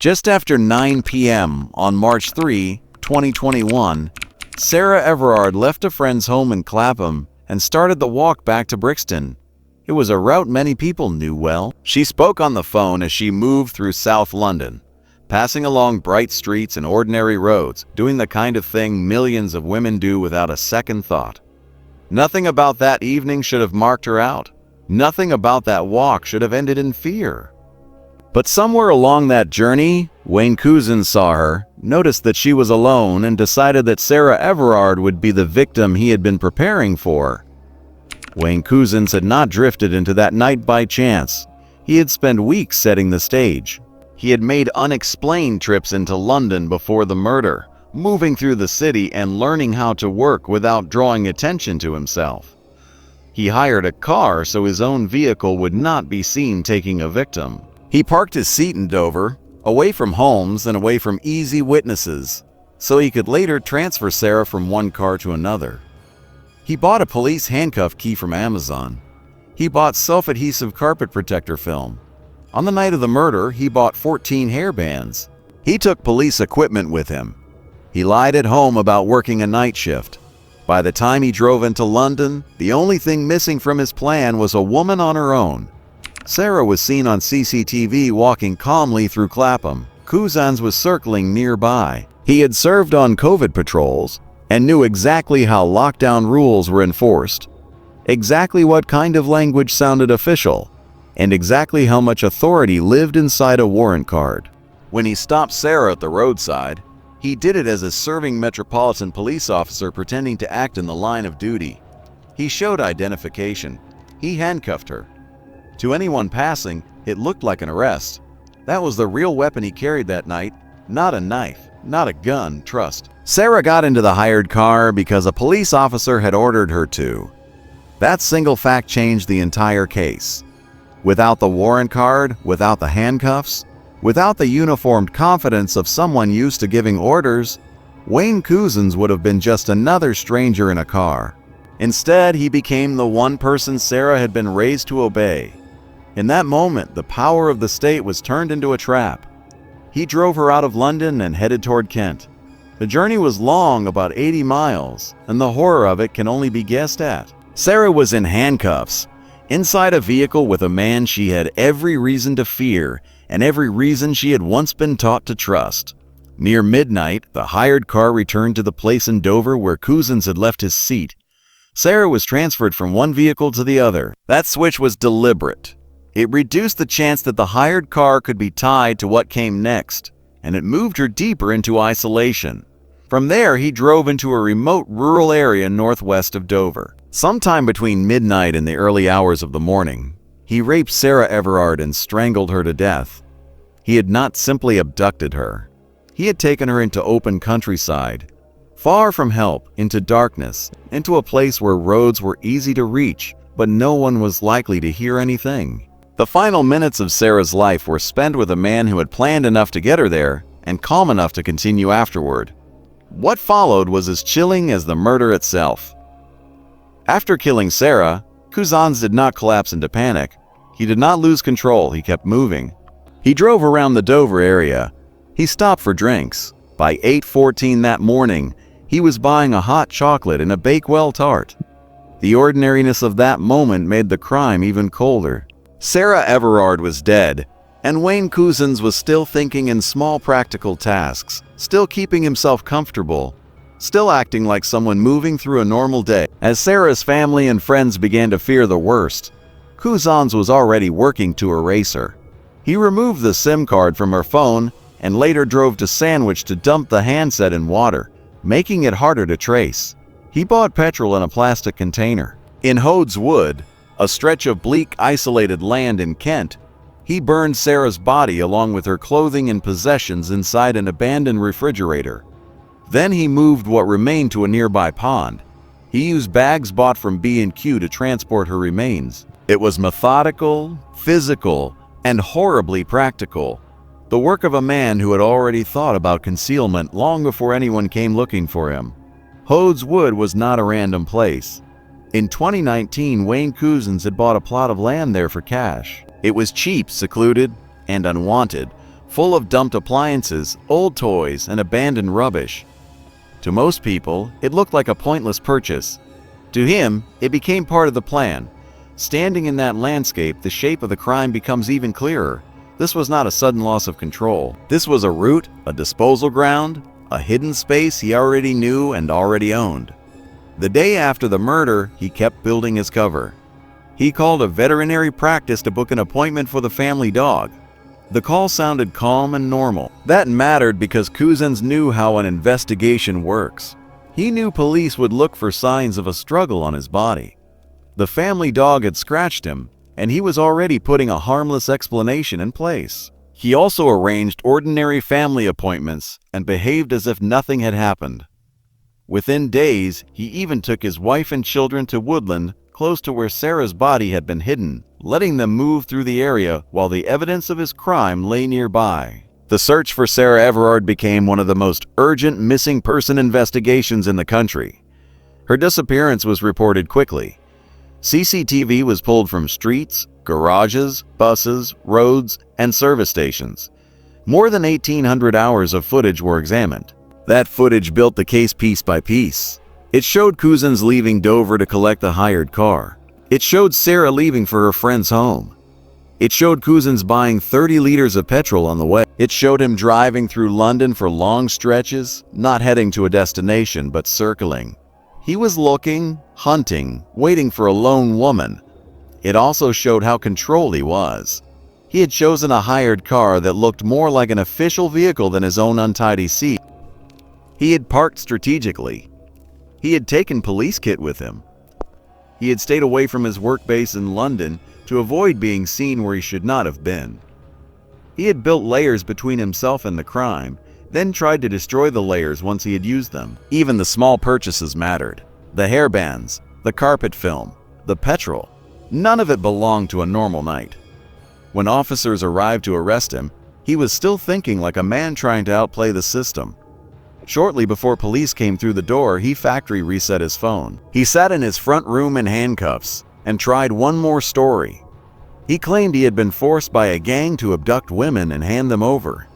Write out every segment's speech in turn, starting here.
Just after 9 p.m. on March 3, 2021, Sarah Everard left a friend's home in Clapham and started the walk back to Brixton. It was a route many people knew well. She spoke on the phone as she moved through South London, passing along bright streets and ordinary roads, doing the kind of thing millions of women do without a second thought. Nothing about that evening should have marked her out. Nothing about that walk should have ended in fear. But somewhere along that journey, Wayne Couzens saw her, noticed that she was alone, and decided that Sarah Everard would be the victim he had been preparing for. Wayne Couzens had not drifted into that night by chance. He had spent weeks setting the stage. He had made unexplained trips into London before the murder, moving through the city and learning how to work without drawing attention to himself. He hired a car so his own vehicle would not be seen taking a victim. He parked his seat in Dover, away from homes and away from easy witnesses, so he could later transfer Sarah from one car to another. He bought a police handcuff key from Amazon. He bought self-adhesive carpet protector film. On the night of the murder, he bought 14 hairbands. He took police equipment with him. He lied at home about working a night shift. By the time he drove into London, the only thing missing from his plan was a woman on her own. Sarah was seen on CCTV walking calmly through Clapham. Couzens was circling nearby. He had served on COVID patrols and knew exactly how lockdown rules were enforced, exactly what kind of language sounded official, and exactly how much authority lived inside a warrant card. When he stopped Sarah at the roadside, he did it as a serving Metropolitan Police officer pretending to act in the line of duty. He showed identification. He handcuffed her. To anyone passing, it looked like an arrest. That was the real weapon he carried that night, not a knife, not a gun, trust. Sarah got into the hired car because a police officer had ordered her to. That single fact changed the entire case. Without the warrant card, without the handcuffs, without the uniformed confidence of someone used to giving orders, Wayne Couzens would have been just another stranger in a car. Instead, he became the one person Sarah had been raised to obey. In that moment, the power of the state was turned into a trap. He drove her out of London and headed toward Kent. The journey was long, about 80 miles, and the horror of it can only be guessed at. Sarah was in handcuffs, inside a vehicle with a man she had every reason to fear and every reason she had once been taught to trust. Near midnight, the hired car returned to the place in Dover where Couzens had left his seat. Sarah was transferred from one vehicle to the other. That switch was deliberate. It reduced the chance that the hired car could be tied to what came next, and it moved her deeper into isolation. From there, he drove into a remote rural area northwest of Dover. Sometime between midnight and the early hours of the morning, he raped Sarah Everard and strangled her to death. He had not simply abducted her. He had taken her into open countryside, far from help, into darkness, into a place where roads were easy to reach, but no one was likely to hear anything. The final minutes of Sarah's life were spent with a man who had planned enough to get her there and calm enough to continue afterward. What followed was as chilling as the murder itself. After killing Sarah, Couzens did not collapse into panic. He did not lose control. He kept moving. He drove around the Dover area. He stopped for drinks. By 8:14 that morning, he was buying a hot chocolate and a Bakewell tart. The ordinariness of that moment made the crime even colder. Sarah Everard was dead, and Wayne Couzens was still thinking in small practical tasks, still keeping himself comfortable, still acting like someone moving through a normal day. As Sarah's family and friends began to fear the worst, Couzens was already working to erase her. He removed the SIM card from her phone and later drove to Sandwich to dump the handset in water, making it harder to trace. He bought petrol in a plastic container. In Hoad's Wood, a stretch of bleak, isolated land in Kent, he burned Sarah's body along with her clothing and possessions inside an abandoned refrigerator. Then he moved what remained to a nearby pond. He used bags bought from B&Q to transport her remains. It was methodical, physical, and horribly practical. The work of a man who had already thought about concealment long before anyone came looking for him. Hoad's Wood was not a random place. In 2019, Wayne Couzens had bought a plot of land there for cash. It was cheap, secluded, and unwanted, full of dumped appliances, old toys, and abandoned rubbish. To most people, it looked like a pointless purchase. To him, it became part of the plan. Standing in that landscape, the shape of the crime becomes even clearer. This was not a sudden loss of control. This was a route, a disposal ground, a hidden space he already knew and already owned. The day after the murder, he kept building his cover. He called a veterinary practice to book an appointment for the family dog. The call sounded calm and normal. That mattered because Couzens knew how an investigation works. He knew police would look for signs of a struggle on his body. The family dog had scratched him, and he was already putting a harmless explanation in place. He also arranged ordinary family appointments and behaved as if nothing had happened. Within days, he even took his wife and children to Woodland, close to where Sarah's body had been hidden, letting them move through the area while the evidence of his crime lay nearby. The search for Sarah Everard became one of the most urgent missing person investigations in the country. Her disappearance was reported quickly. CCTV was pulled from streets, garages, buses, roads, and service stations. More than 1,800 hours of footage were examined. That footage built the case piece by piece. It showed Couzens leaving Dover to collect a hired car. It showed Sarah leaving for her friend's home. It showed Couzens buying 30 liters of petrol on the way. It showed him driving through London for long stretches, not heading to a destination but circling. He was looking, hunting, waiting for a lone woman. It also showed how controlled he was. He had chosen a hired car that looked more like an official vehicle than his own untidy seat. He had parked strategically. He had taken police kit with him. He had stayed away from his work base in London to avoid being seen where he should not have been. He had built layers between himself and the crime, then tried to destroy the layers once he had used them. Even the small purchases mattered. The hairbands, the carpet film, the petrol. None of it belonged to a normal night. When officers arrived to arrest him, he was still thinking like a man trying to outplay the system. Shortly before police came through the door, he factory reset his phone. He sat in his front room in handcuffs and tried one more story. He claimed he had been forced by a gang to abduct women and hand them over.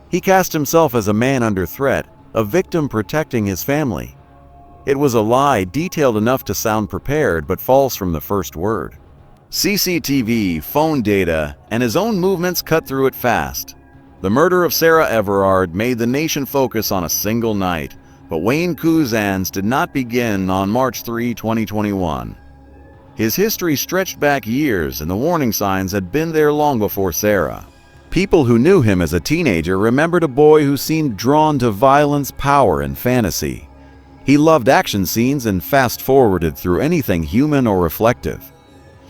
He cast himself as a man under threat, a victim protecting his family. It was a lie detailed enough to sound prepared but false from the first word. CCTV, phone data, and his own movements cut through it fast. The murder of Sarah Everard made the nation focus on a single night, but Wayne Couzens did not begin on March 3, 2021. His history stretched back years, and the warning signs had been there long before Sarah. People who knew him as a teenager remembered a boy who seemed drawn to violence, power, and fantasy. He loved action scenes and fast-forwarded through anything human or reflective.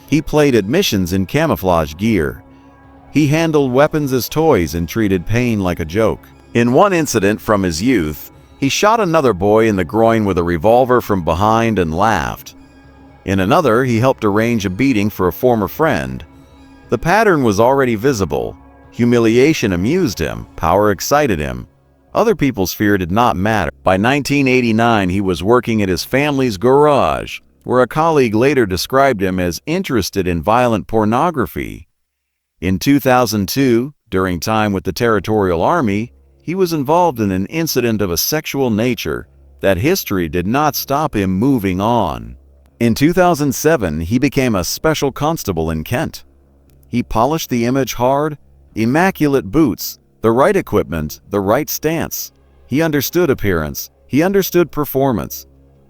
He played at missions in camouflage gear. He handled weapons as toys and treated pain like a joke. In one incident from his youth, he shot another boy in the groin with a revolver from behind and laughed. In another, he helped arrange a beating for a former friend. The pattern was already visible. Humiliation amused him, power excited him. Other people's fear did not matter. By 1989, he was working at his family's garage, where a colleague later described him as interested in violent pornography. In 2002, during time with the Territorial Army, he was involved in an incident of a sexual nature. That history did not stop him moving on. In 2007, he became a special constable in Kent. He polished the image hard, immaculate boots, the right equipment, the right stance. He understood appearance. He understood performance.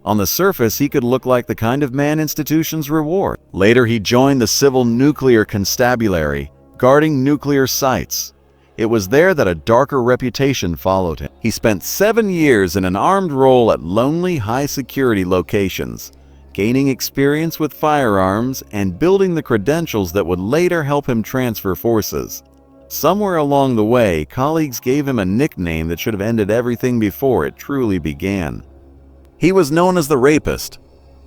On the surface, he could look like the kind of man institutions reward. Later, he joined the Civil Nuclear Constabulary, guarding nuclear sites. It was there that a darker reputation followed him. He spent 7 years in an armed role at lonely, high-security locations, gaining experience with firearms and building the credentials that would later help him transfer forces. Somewhere along the way, colleagues gave him a nickname that should have ended everything before it truly began. He was known as the Rapist.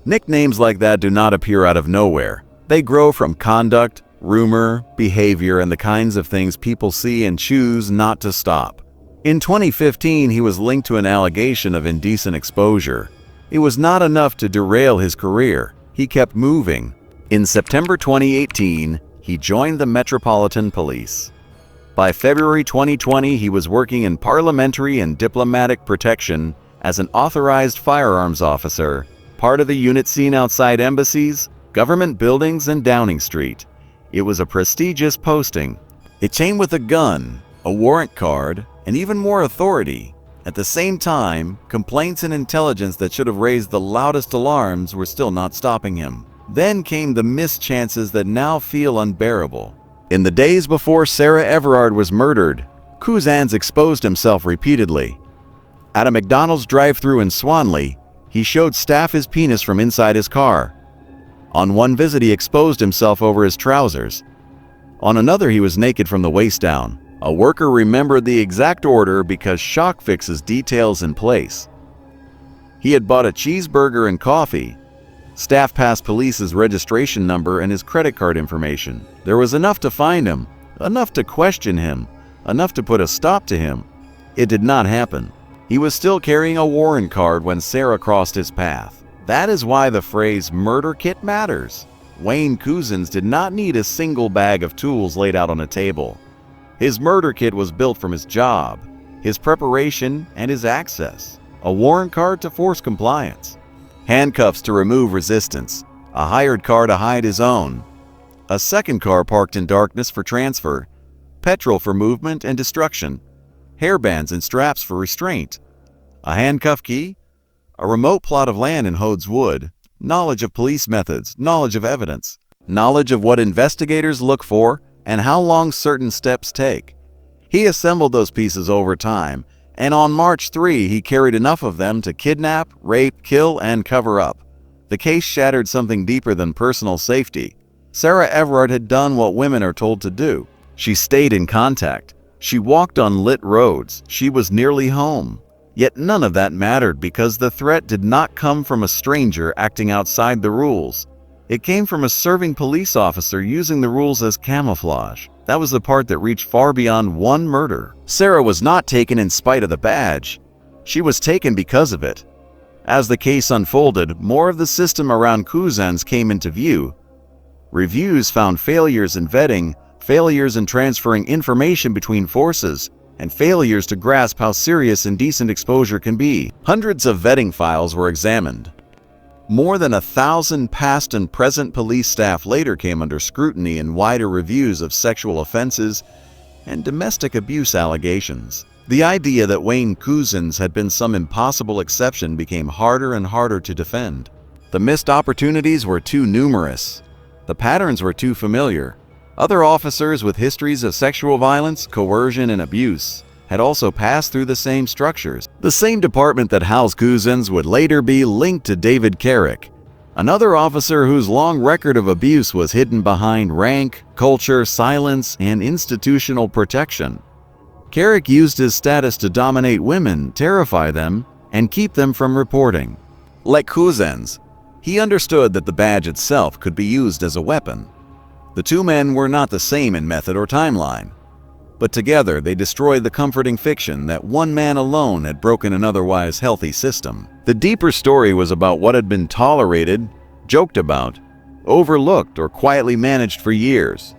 Nicknames like that do not appear out of nowhere. They grow from conduct, rumor, behavior, and the kinds of things people see and choose not to stop. In 2015, he was linked to an allegation of indecent exposure. It was not enough to derail his career. He kept moving. In September 2018, he joined the Metropolitan Police. By February 2020, he was working in parliamentary and diplomatic protection as an authorized firearms officer, part of the unit seen outside embassies, government buildings, and Downing Street. It was a prestigious posting. It came with a gun, a warrant card, and even more authority. At the same time, complaints and intelligence that should have raised the loudest alarms were still not stopping him. Then came the missed chances that now feel unbearable. In the days before Sarah Everard was murdered, Couzens exposed himself repeatedly. At a McDonald's drive-thru in Swanley, he showed staff his penis from inside his car. On one visit, he exposed himself over his trousers. On another, he was naked from the waist down. A worker remembered the exact order because shock fixes details in place. He had bought a cheeseburger and coffee. Staff passed police's registration number and his credit card information. There was enough to find him, enough to question him, enough to put a stop to him. It did not happen. He was still carrying a warrant card when Sarah crossed his path. That is why the phrase murder kit matters. Wayne Couzens did not need a single bag of tools laid out on a table. His murder kit was built from his job, his preparation, and his access. A warrant card to force compliance. Handcuffs to remove resistance. A hired car to hide his own. A second car parked in darkness for transfer. Petrol for movement and destruction. Hairbands and straps for restraint. A handcuff key. A remote plot of land in Hoad's Wood. Knowledge of police methods. Knowledge of evidence. Knowledge of what investigators look for and how long certain steps take. He assembled those pieces over time, and on March 3, he carried enough of them to kidnap, rape, kill, and cover up. The case shattered something deeper than personal safety. Sarah Everard had done what women are told to do. She stayed in contact. She walked on lit roads. She was nearly home. Yet none of that mattered because the threat did not come from a stranger acting outside the rules. It came from a serving police officer using the rules as camouflage. That was the part that reached far beyond one murder. Sarah was not taken in spite of the badge. She was taken because of it. As the case unfolded, more of the system around Couzens came into view. Reviews found failures in vetting, failures in transferring information between forces, and failures to grasp how serious indecent exposure can be. Hundreds of vetting files were examined. More than 1,000 past and present police staff later came under scrutiny in wider reviews of sexual offenses and domestic abuse allegations. The idea that Wayne Couzens had been some impossible exception became harder and harder to defend. The missed opportunities were too numerous. The patterns were too familiar. Other officers with histories of sexual violence, coercion, and abuse had also passed through the same structures. The same department that housed Couzens would later be linked to David Carrick, another officer whose long record of abuse was hidden behind rank, culture, silence, and institutional protection. Carrick used his status to dominate women, terrify them, and keep them from reporting. Like Couzens, he understood that the badge itself could be used as a weapon. The two men were not the same in method or timeline, but together they destroyed the comforting fiction that one man alone had broken an otherwise healthy system. The deeper story was about what had been tolerated, joked about, overlooked, or quietly managed for years.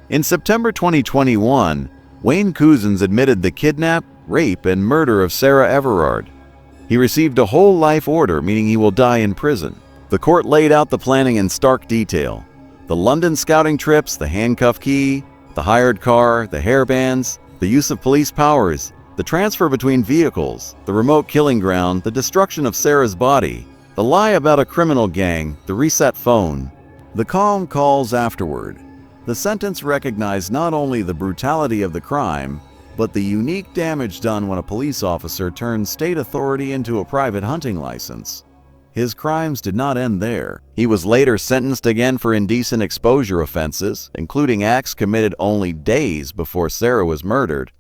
In September 2021, Wayne Couzens admitted the kidnap, rape, and murder of Sarah Everard. He received a whole life order, meaning he will die in prison. The court laid out the planning in stark detail. The London scouting trips, the handcuff key, the hired car, the hairbands, the use of police powers, the transfer between vehicles, the remote killing ground, the destruction of Sarah's body, the lie about a criminal gang, the reset phone, the calm calls afterward. The sentence recognized not only the brutality of the crime, but the unique damage done when a police officer turned state authority into a private hunting license. His crimes did not end there. He was later sentenced again for indecent exposure offenses, including acts committed only days before Sarah was murdered.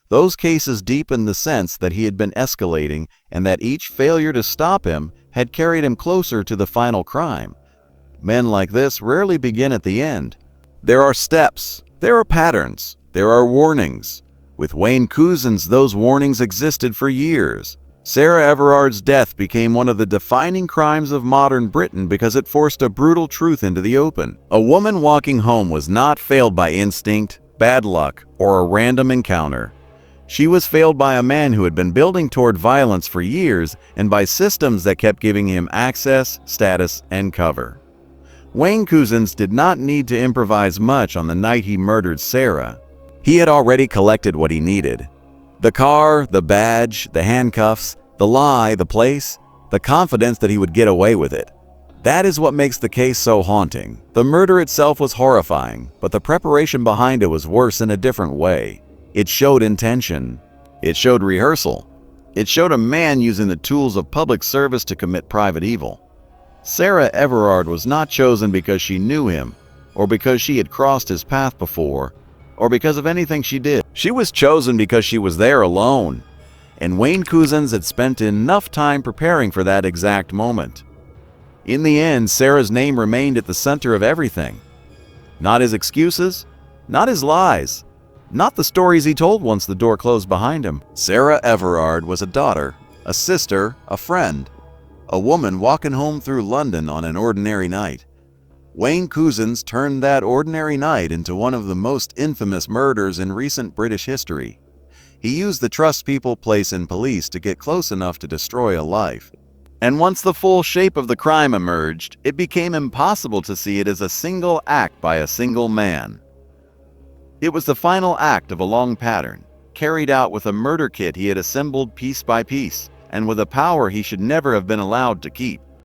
Those cases deepened the sense that he had been escalating and that each failure to stop him had carried him closer to the final crime. Men like this rarely begin at the end. There are steps, there are patterns, there are warnings. With Wayne Couzens, those warnings existed for years. Sarah Everard's death became one of the defining crimes of modern Britain because it forced a brutal truth into the open. A woman walking home was not failed by instinct, bad luck, or a random encounter. She was failed by a man who had been building toward violence for years and by systems that kept giving him access, status, and cover. Wayne Couzens did not need to improvise much on the night he murdered Sarah. He had already collected what he needed. The car, the badge, the handcuffs, the lie, the place, the confidence that he would get away with it. That is what makes the case so haunting. The murder itself was horrifying, but the preparation behind it was worse in a different way. It showed intention. It showed rehearsal. It showed a man using the tools of public service to commit private evil. Sarah Everard was not chosen because she knew him, or because she had crossed his path before, or because of anything she did. She was chosen because she was there alone, and Wayne Couzens had spent enough time preparing for that exact moment. In the end, Sarah's name remained at the center of everything. Not his excuses, not his lies, not the stories he told once the door closed behind him. Sarah Everard was a daughter, a sister, a friend, a woman walking home through London on an ordinary night. Wayne Couzens turned that ordinary night into one of the most infamous murders in recent British history. He used the trust people place in police to get close enough to destroy a life. And once the full shape of the crime emerged, it became impossible to see it as a single act by a single man. It was the final act of a long pattern, carried out with a murder kit he had assembled piece by piece, and with a power he should never have been allowed to keep.